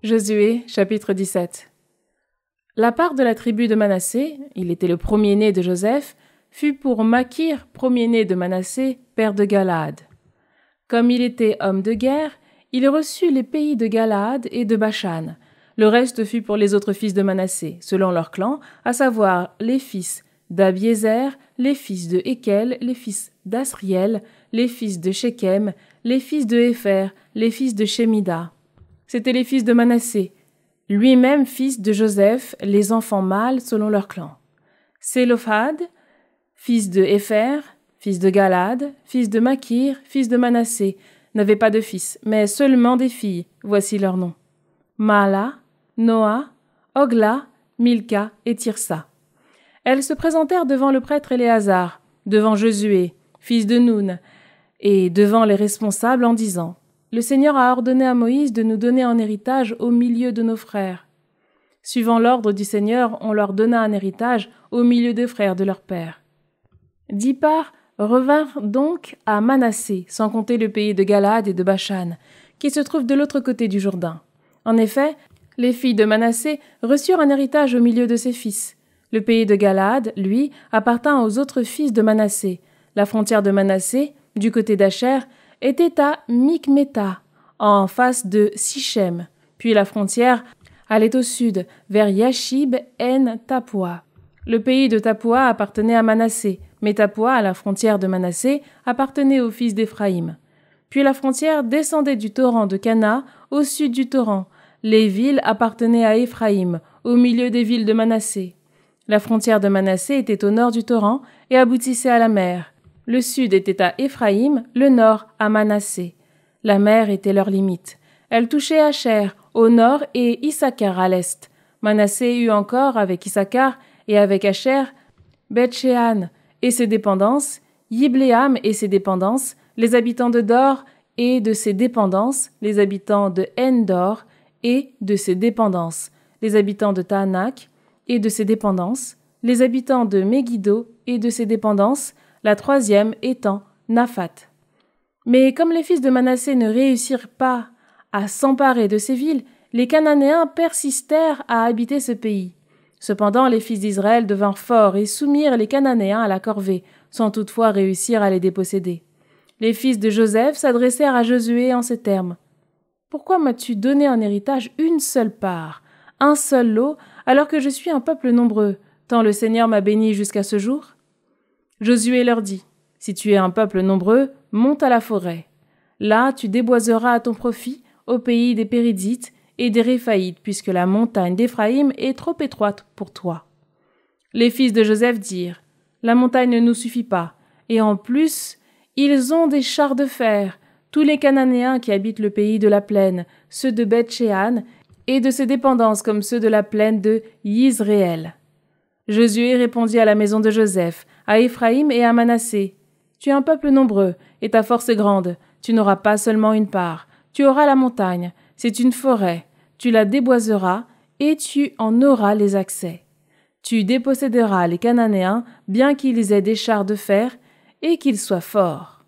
Josué, chapitre 17. La part de la tribu de Manassé, il était le premier-né de Joseph, fut pour Makir, premier-né de Manassé, père de Galaad. Comme il était homme de guerre, il reçut les pays de Galaad et de Bashan. Le reste fut pour les autres fils de Manassé, selon leurs clans, à savoir les fils d'Abiézer, les fils de Hékel, les fils d'Asriel, les fils de Shechem, les fils de Hépher, les fils de Shemida. C'étaient les fils de Manassé, lui-même fils de Joseph, les enfants mâles selon leurs clans. Sélophad, fils de Hépher, fils de Galaad, fils de Makir, fils de Manassé, n'avait pas de fils, mais seulement des filles. Voici leurs noms. Mahla, Noa, Ogla, Milka et Tirsa. Elles se présentèrent devant le prêtre Éléazar, devant Josué, fils de Noun, et devant les responsables en disant: Le Seigneur a ordonné à Moïse de nous donner en héritage au milieu de nos frères. Suivant l'ordre du Seigneur, on leur donna un héritage au milieu des frères de leur père. 10 parts revinrent donc à Manassé, sans compter le pays de Galaad et de Bashan, qui se trouve de l'autre côté du Jourdain. En effet, les filles de Manassé reçurent un héritage au milieu de ses fils. Le pays de Galaad, lui, appartint aux autres fils de Manassé. La frontière de Manassé, du côté d'Acher, était à Mikméta, en face de Sichem, puis la frontière allait au sud, vers Yashib en Tapoua. Le pays de Tapoua appartenait à Manassé, mais Tapoua, à la frontière de Manassé, appartenait aux fils d'Éphraïm. Puis la frontière descendait du torrent de Cana au sud du torrent. Les villes appartenaient à Éphraïm, au milieu des villes de Manassé. La frontière de Manassé était au nord du torrent et aboutissait à la mer. Le sud était à Éphraïm, le nord à Manassé. La mer était leur limite. Elle touchait Acher au nord et Issachar à l'est. Manassé eut encore avec Issachar et avec Acher Beth-Shean et ses dépendances, Yibléam et ses dépendances, les habitants de Dor et de ses dépendances, les habitants de Endor et de ses dépendances, les habitants de Tahanak et de ses dépendances, les habitants de Megiddo et de ses dépendances, la troisième étant Naphat. Mais comme les fils de Manassé ne réussirent pas à s'emparer de ces villes, les Cananéens persistèrent à habiter ce pays. Cependant, les fils d'Israël devinrent forts et soumirent les Cananéens à la corvée, sans toutefois réussir à les déposséder. Les fils de Joseph s'adressèrent à Josué en ces termes: « Pourquoi m'as-tu donné en héritage une seule part, un seul lot, alors que je suis un peuple nombreux, tant le Seigneur m'a béni jusqu'à ce jour ?» Josué leur dit: « Si tu es un peuple nombreux, monte à la forêt. Là, tu déboiseras à ton profit au pays des Périzites et des Réphaïtes, puisque la montagne d'Éphraïm est trop étroite pour toi. » Les fils de Joseph dirent: « La montagne ne nous suffit pas, et en plus, ils ont des chars de fer, tous les Cananéens qui habitent le pays de la plaine, ceux de Beth-Shean et de ses dépendances comme ceux de la plaine de Yizréel. » Josué répondit à la maison de Joseph, à Éphraïm et à Manassé: « Tu es un peuple nombreux, et ta force est grande. Tu n'auras pas seulement une part. Tu auras la montagne, c'est une forêt. Tu la déboiseras, et tu en auras les accès. Tu déposséderas les Cananéens, bien qu'ils aient des chars de fer, et qu'ils soient forts. »